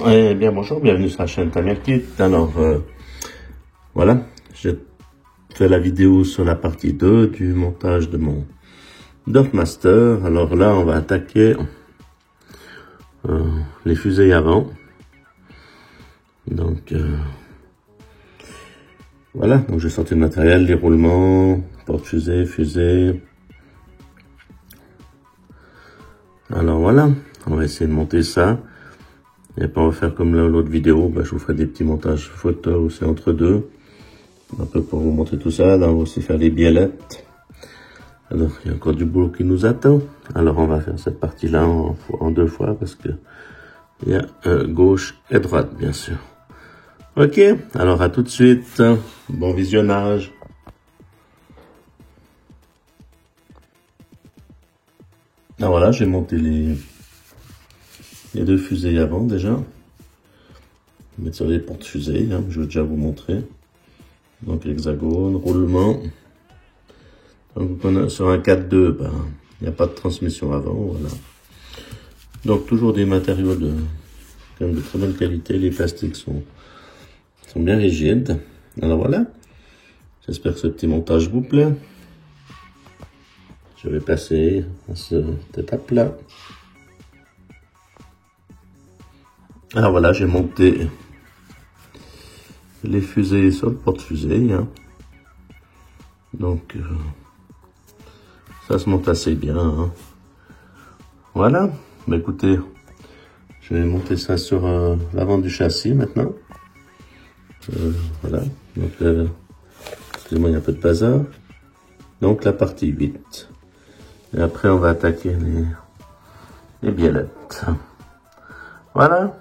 Eh bien, bonjour, bienvenue sur la chaîne Tamerkit. Alors, voilà, j'ai fait la vidéo sur la partie 2 du montage de mon Duffmaster. Alors là, on va attaquer les fusées avant. Donc, voilà, donc j'ai sorti le matériel, les roulements, porte-fusée, fusée. Alors voilà, on va essayer de monter ça. Et puis on va faire comme l'autre vidéo, je vous ferai des petits montages photos aussi entre deux. Un peu pour vous montrer tout ça. Là, on va aussi faire les biellettes. Alors, il y a encore du boulot qui nous attend. Alors, on va faire cette partie-là en deux fois parce que il y a gauche et droite, bien sûr. Ok, alors à tout de suite. Bon visionnage. Alors voilà, j'ai monté les deux fusées avant déjà. Je vais mettre sur les porte-fusées, je vais déjà vous montrer. Donc hexagone, roulement. Donc on a sur un 4.2, il n'y a pas de transmission avant, voilà. Donc toujours des matériaux quand même de très bonne qualité, les plastiques sont bien rigides. Alors voilà, j'espère que ce petit montage vous plaît. Je vais passer à cette étape-là. Alors voilà, j'ai monté les fusées sur le porte-fusée. Donc, ça se monte assez bien. Voilà, écoutez, je vais monter ça sur l'avant du châssis maintenant. Voilà, donc excusez-moi, il y a un peu de bazar. Donc la partie 8. Et après, on va attaquer les biellettes. Voilà.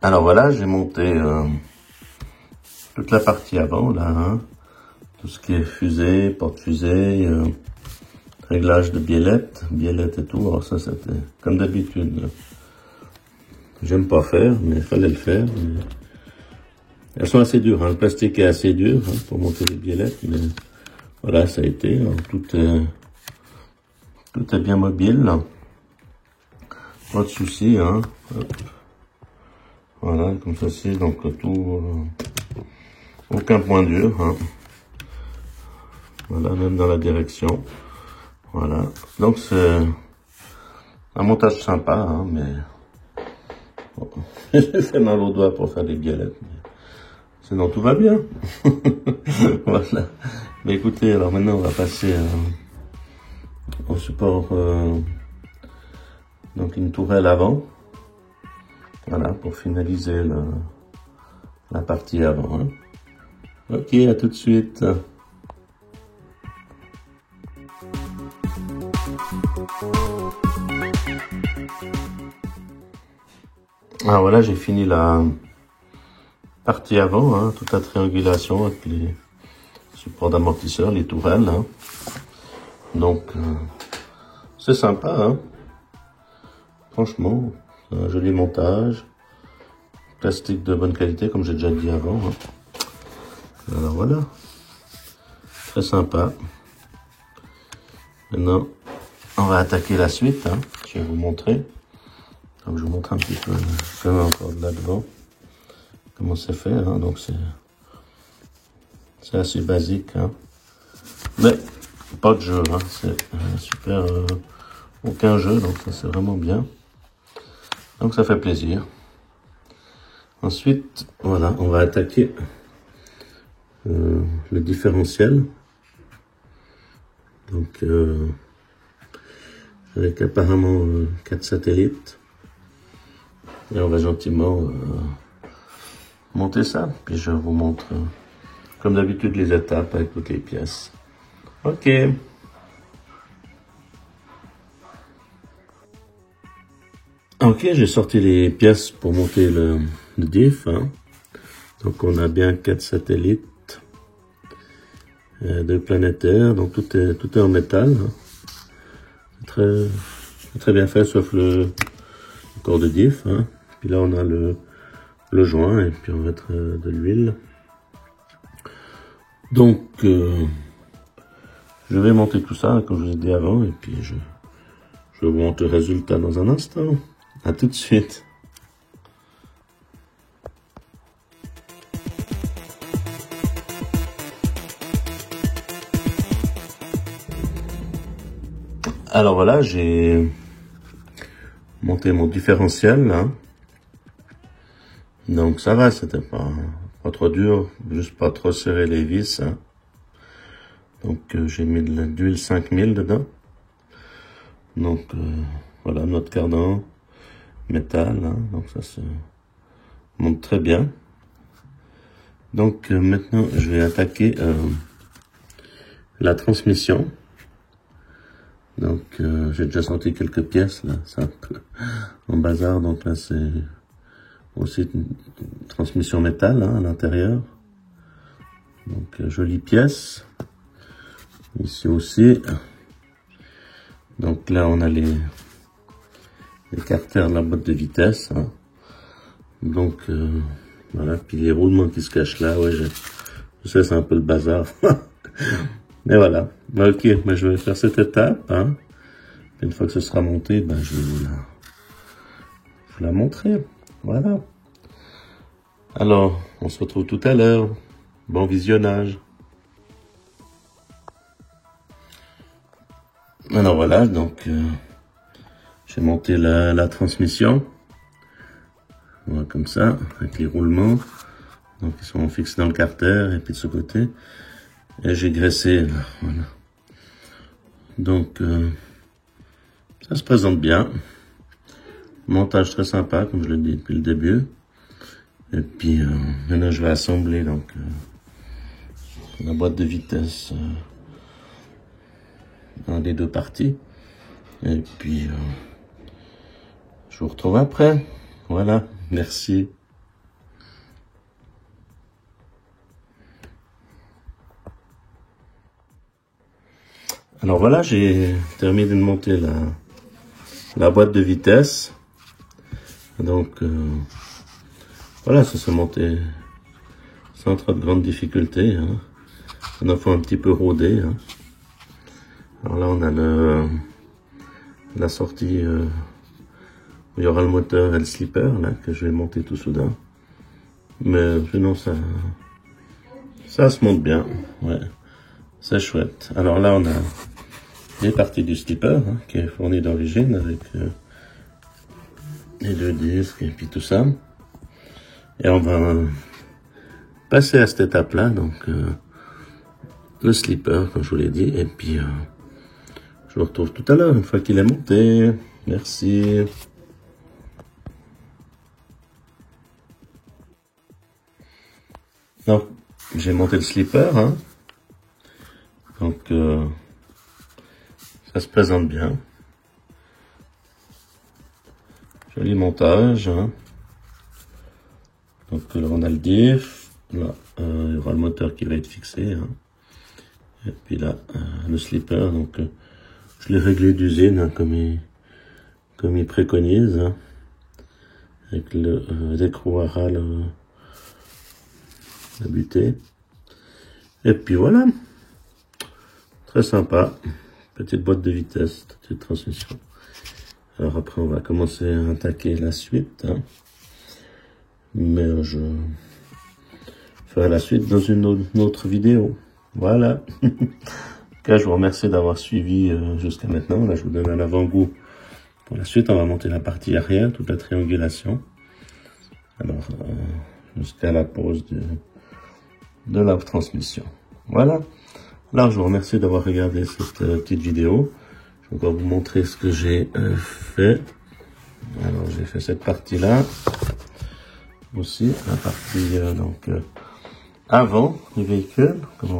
Alors voilà, j'ai monté toute la partie avant, là, tout ce qui est fusée, porte-fusée, réglage de biellettes et tout. Alors ça, c'était comme d'habitude. J'aime pas faire, mais il fallait le faire. Elles sont assez dures, le plastique est assez dur pour monter les biellettes, mais voilà, ça a été. Alors, tout est bien mobile. Pas de soucis, Hop. Voilà, comme ceci, donc tout, aucun point dur, Voilà, même dans la direction. Voilà, donc c'est un montage sympa, mais bon. J'ai fait mal aux doigts pour faire des biellettes, mais sinon tout va bien. Voilà. Mais écoutez, alors maintenant on va passer au support, donc une tourelle avant. Voilà, pour finaliser la partie avant. Ok, à tout de suite. Ah voilà, j'ai fini la partie avant, toute la triangulation avec les supports d'amortisseur, les tourelles. Donc, c'est sympa, franchement. Un joli montage, plastique de bonne qualité comme j'ai déjà dit avant. Alors voilà, très sympa. Maintenant, on va attaquer la suite. Je vais vous montrer. Donc je vous montre un petit peu quand même encore de là devant comment c'est fait. Donc c'est assez basique, mais pas de jeu. C'est super, aucun jeu, donc ça c'est vraiment bien. Donc ça fait plaisir. Ensuite, voilà, on va attaquer le différentiel. Donc avec apparemment 4 satellites. Et on va gentiment monter ça. Puis je vous montre comme d'habitude les étapes avec toutes les pièces. Ok. Ok, j'ai sorti les pièces pour monter le diff. Donc on a bien 4 satellites, 2 planétaires, donc tout est en métal. C'est très bien fait, sauf le corps de diff. Puis là on a le joint et puis on va mettre de l'huile. Donc, je vais monter tout ça, comme je vous ai dit avant, et puis je vous montre le résultat dans un instant. À tout de suite. Alors voilà, j'ai monté mon différentiel là. Donc ça va, c'était pas trop dur, juste pas trop serrer les vis. Hein. Donc j'ai mis de l'huile 5000 dedans. Donc voilà, notre cardan métal, hein. Donc ça se monte très bien. Donc maintenant je vais attaquer la transmission. Donc j'ai déjà senti quelques pièces là, c'est un peu en bazar. Donc là c'est aussi une transmission métal hein, à l'intérieur. Donc jolie pièce. Ici aussi. Donc là on a les carters de la boîte de vitesse. Hein. Donc voilà, puis les roulements qui se cachent là, ouais, je sais c'est un peu le bazar. Mais voilà, ok, ben, je vais faire cette étape. Hein. Une fois que ce sera monté, ben, je vais vous la montrer. Voilà. Alors, on se retrouve tout à l'heure. Bon visionnage. Alors voilà, donc j'ai monté la transmission. Voilà, comme ça, avec les roulements. Donc ils sont fixés dans le carter et puis de ce côté. Et j'ai graissé là, voilà. Donc ça se présente bien. Montage très sympa, comme je l'ai dit depuis le début. Et puis maintenant je vais assembler donc la boîte de vitesse dans les deux parties. Et puis je vous retrouve après. Voilà, merci. Alors voilà, j'ai terminé de monter la boîte de vitesse. Donc voilà, ça s'est monté sans trop de grandes difficultés. Hein. On a fait un petit peu rôder. Hein. Alors là, on a la sortie où il y aura le moteur et le slipper là que je vais monter tout soudain. Mais sinon ça se monte bien. Ouais, c'est chouette. Alors là, on a les parties du slipper hein, qui est fourni d'origine avec les deux disques et puis tout ça. Et on va passer à cette étape-là, donc le slipper, comme je vous l'ai dit, et puis je vous retrouve tout à l'heure, une fois qu'il est monté. Merci. Donc, j'ai monté le slipper, hein. Donc, ça se présente bien. Joli montage, hein. Donc là, on a le diff, là, il y aura le moteur qui va être fixé, hein. Et puis là, le slipper, donc je l'ai réglé d'usine, hein, comme il préconise, hein, avec l'écrou à râle buté. Et puis voilà, très sympa, petite boîte de vitesse, petite transmission. Alors après, on va commencer à attaquer la suite, hein. Mais je ferai la suite dans une autre vidéo. Voilà. En tout cas, je vous remercie d'avoir suivi jusqu'à maintenant. Là, je vous donne un avant-goût pour la suite. On va monter la partie arrière, toute la triangulation. Alors, jusqu'à la pose de la transmission. Voilà. Alors, je vous remercie d'avoir regardé cette petite vidéo. Je vais encore vous montrer ce que j'ai fait. Alors, j'ai fait cette partie-là. Aussi, la partie donc avant du véhicule, comme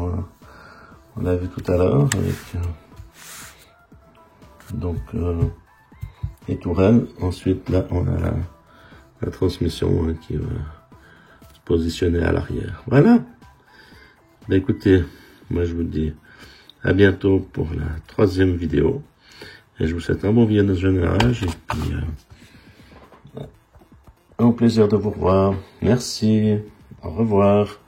on l'a vu tout à l'heure, avec donc les tourelles. Ensuite, là, on a la transmission hein, qui va se positionner à l'arrière. Voilà. Ben, écoutez, moi je vous dis à bientôt pour la 3e vidéo. Et je vous souhaite un bon visionnage et puis au plaisir de vous revoir. Merci. Au revoir.